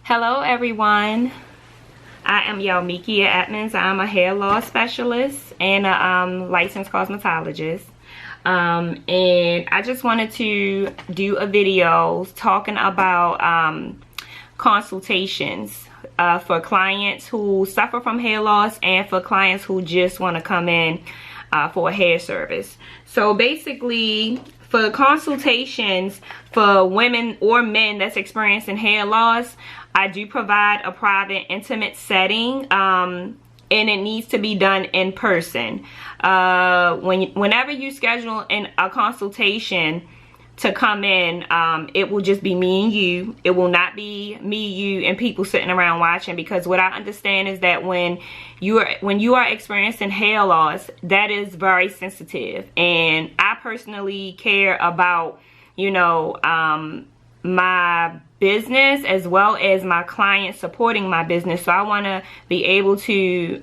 Hello everyone, I am Yalmikia Atmans. I'm a hair loss specialist and a licensed cosmetologist. And I just wanted to do a video talking about consultations for clients who suffer from hair loss and for clients who just want to come in for a hair service. So basically, for consultations for women or men that's experiencing hair loss, I do provide a private, intimate setting, and it needs to be done in person. Whenever you schedule a consultation to come in, it will just be me and you. It will not be me, you, and people sitting around watching, because what I understand is that when you are experiencing hair loss, that is very sensitive, and I personally care about, you know, my business as well as my clients supporting my business. So I want to be able to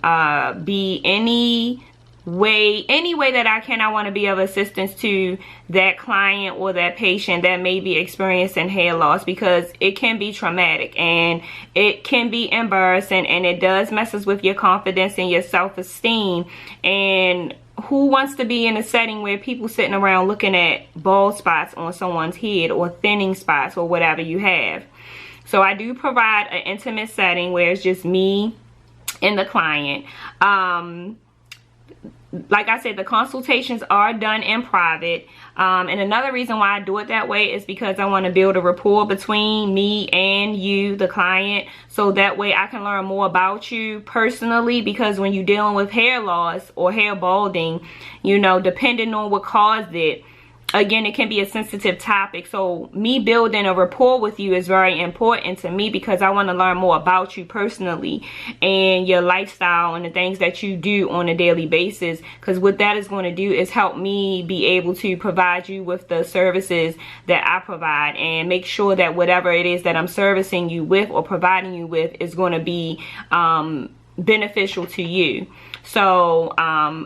be any way that I can. I want to be of assistance to that client or that patient that may be experiencing hair loss, because it can be traumatic and it can be embarrassing, and it does messes with your confidence and your self-esteem. And who wants to be in a setting where people sitting around looking at bald spots on someone's head or thinning spots or whatever you have? So I do provide an intimate setting where it's just me and the client. Like I said, the consultations are done in private. And another reason why I do it that way is because I want to build a rapport between me and you, the client, so that way I can learn more about you personally. Because when you're dealing with hair loss or hair balding, you know, depending on what caused it, again, it can be a sensitive topic. So me building a rapport with you is very important to me, because I want to learn more about you personally and your lifestyle and the things that you do on a daily basis. Because what that is going to do is help me be able to provide you with the services that I provide, and make sure that whatever it is that I'm servicing you with or providing you with is going to be beneficial to you. So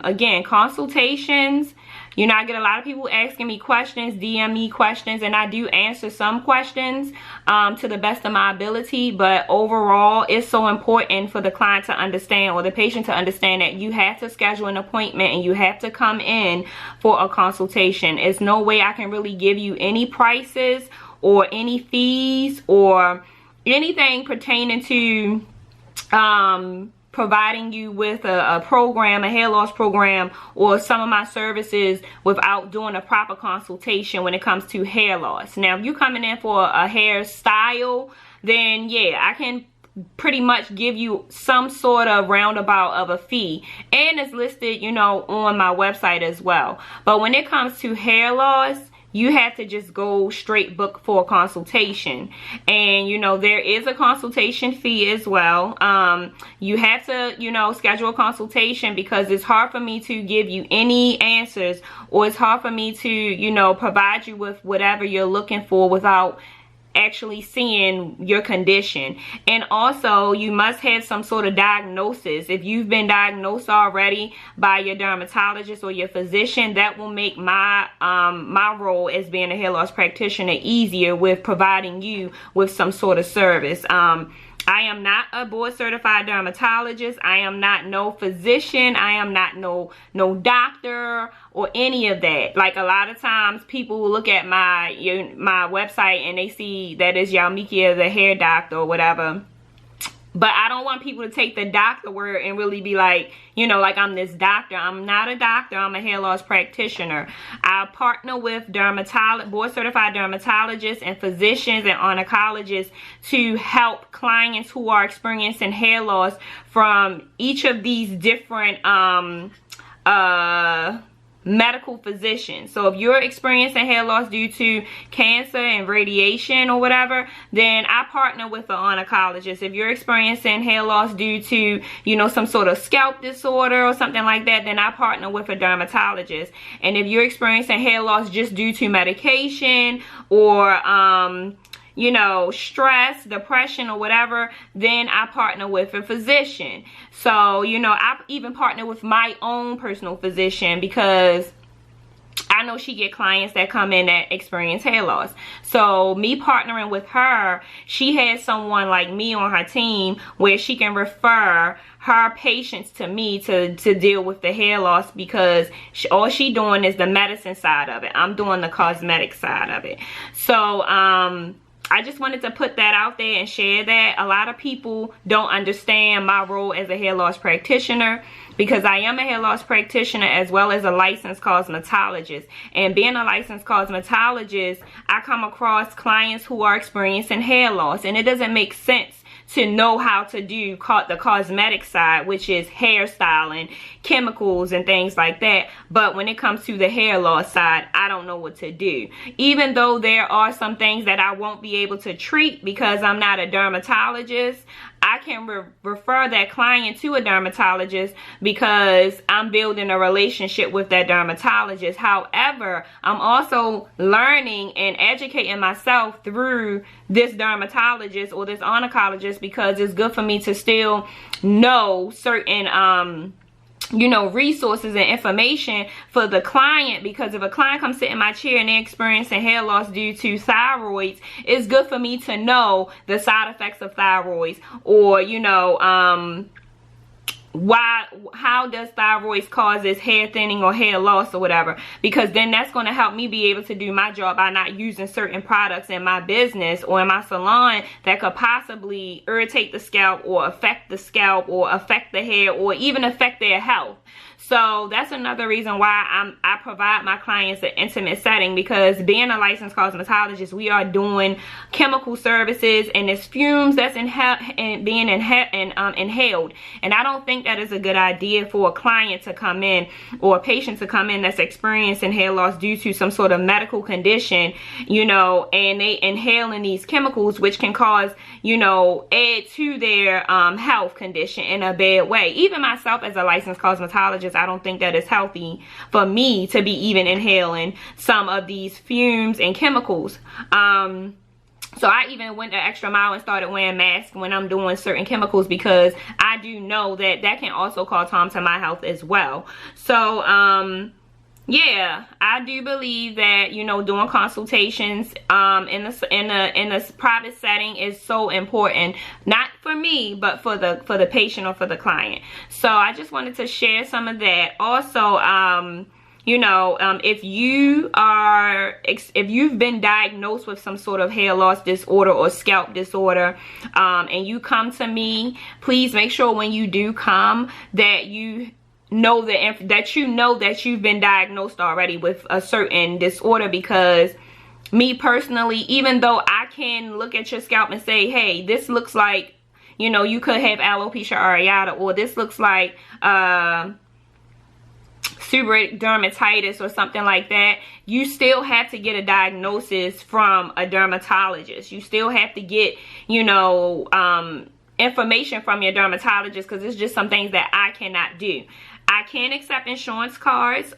again, consultations, you know, I get a lot of people asking me questions, DM me questions, and I do answer some questions to the best of my ability. But overall, it's so important for the client to understand, or the patient to understand, that you have to schedule an appointment and you have to come in for a consultation. There's no way I can really give you any prices or any fees or anything pertaining to providing you with a program, a hair loss program, or some of my services without doing a proper consultation when it comes to hair loss. Now, if you're coming in for a hairstyle, then yeah, I can pretty much give you some sort of roundabout of a fee, and it's listed, you know, on my website as well. But when it comes to hair loss, you have to just go straight book for a consultation. And, you know, there is a consultation fee as well. You have to, you know, schedule a consultation, because it's hard for me to give you any answers, or it's hard for me to, you know, provide you with whatever you're looking for without actually seeing your condition. And also, you must have some sort of diagnosis. If you've been diagnosed already by your dermatologist or your physician, that will make my my role as being a hair loss practitioner easier with providing you with some sort of service. I am not a board certified dermatologist. I am not no physician. I am not no doctor or any of that. Like, a lot of times people will look at my website and they see that it's Yalmikia, the hair doctor or whatever. But I don't want people to take the doctor word and really be like, you know, like I'm this doctor. I'm not a doctor. I'm a hair loss practitioner. I partner with board certified dermatologists and physicians and oncologists to help clients who are experiencing hair loss from each of these different medical physicians. So if you're experiencing hair loss due to cancer and radiation or whatever, then I partner with an oncologist. If you're experiencing hair loss due to, you know, some sort of scalp disorder or something like that, then I partner with a dermatologist. And if you're experiencing hair loss just due to medication or you know, stress, depression, or whatever, then I partner with a physician. So, you know, I even partner with my own personal physician, because I know she get clients that come in that experience hair loss. So me partnering with her, she has someone like me on her team where she can refer her patients to me to deal with the hair loss, because all she doing is the medicine side of it. I'm doing the cosmetic side of it. So I just wanted to put that out there and share that. A lot of people don't understand my role as a hair loss practitioner, because I am a hair loss practitioner as well as a licensed cosmetologist. And being a licensed cosmetologist, I come across clients who are experiencing hair loss, and it doesn't make sense to know how to do the cosmetic side, which is hairstyling, chemicals and things like that. But when it comes to the hair loss side, I don't know what to do. Even though there are some things that I won't be able to treat because I'm not a dermatologist, I can refer that client to a dermatologist because I'm building a relationship with that dermatologist. However, I'm also learning and educating myself through this dermatologist or this oncologist, because it's good for me to still know certain you know, resources and information for the client. Because if a client comes sit in my chair and they're experiencing hair loss due to thyroids, it's good for me to know the side effects of thyroids, or you know, how does thyroids causes hair thinning or hair loss or whatever, because then that's going to help me be able to do my job by not using certain products in my business or in my salon that could possibly irritate the scalp or affect the scalp or affect the hair or even affect their health. So that's another reason why I provide my clients an intimate setting, because being a licensed cosmetologist, we are doing chemical services and there's fumes that's being inhaled. And I don't think that is a good idea for a client to come in or a patient to come in that's experiencing hair loss due to some sort of medical condition, you know, and they inhaling these chemicals, which can cause, you know, add to their health condition in a bad way. Even myself as a licensed cosmetologist, I don't think that it's healthy for me to be even inhaling some of these fumes and chemicals. So I even went the extra mile and started wearing masks when I'm doing certain chemicals, because I do know that that can also cause harm to my health as well. So yeah, I do believe that, you know, doing consultations in a private setting is so important, not for me, but for the patient or for the client. So I just wanted to share some of that. Also, you know, if you've been diagnosed with some sort of hair loss disorder or scalp disorder, and you come to me, please make sure when you do come that you know that you've been diagnosed already with a certain disorder. Because me personally, even though I can look at your scalp and say, hey, this looks like, you know, you could have alopecia areata, or this looks like seborrheic dermatitis or something like that, you still have to get a diagnosis from a dermatologist. You still have to get, you know, information from your dermatologist, because it's just some things that I cannot do. I can accept insurance cards.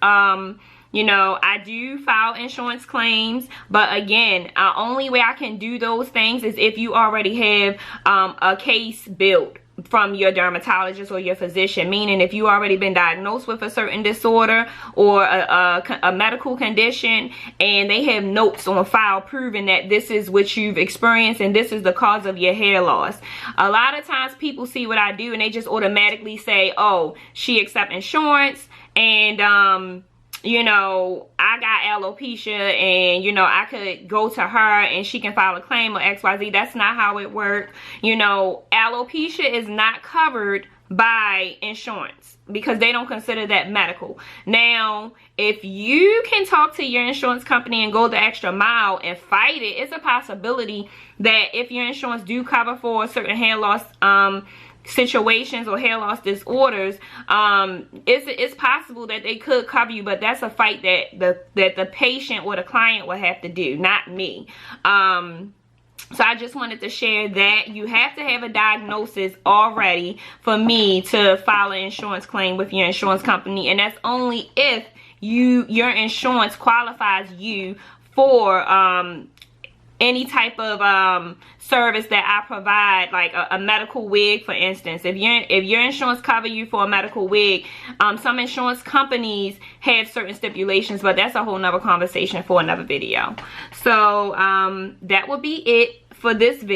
You know, I do file insurance claims, but again, only way I can do those things is if you already have a case built from your dermatologist or your physician, meaning if you already been diagnosed with a certain disorder or a medical condition, and they have notes on file proving that this is what you've experienced and this is the cause of your hair loss. A lot of times people see what I do and they just automatically say, oh, she accepts insurance, and you know, I got alopecia, and you know, I could go to her and she can file a claim or XYZ. That's not how it works. You know, alopecia is not covered by insurance because they don't consider that medical. Now, if you can talk to your insurance company and go the extra mile and fight it, it's a possibility that if your insurance do cover for certain hair loss situations or hair loss disorders, it's possible that they could cover you, but that's a fight that the patient or the client will have to do, not me. So I just wanted to share that you have to have a diagnosis already for me to file an insurance claim with your insurance company, and that's only if your insurance qualifies you for any type of service that I provide, like a medical wig, for instance. If your insurance cover you for a medical wig, some insurance companies have certain stipulations, but that's a whole nother conversation for another video. So that would be it for this video.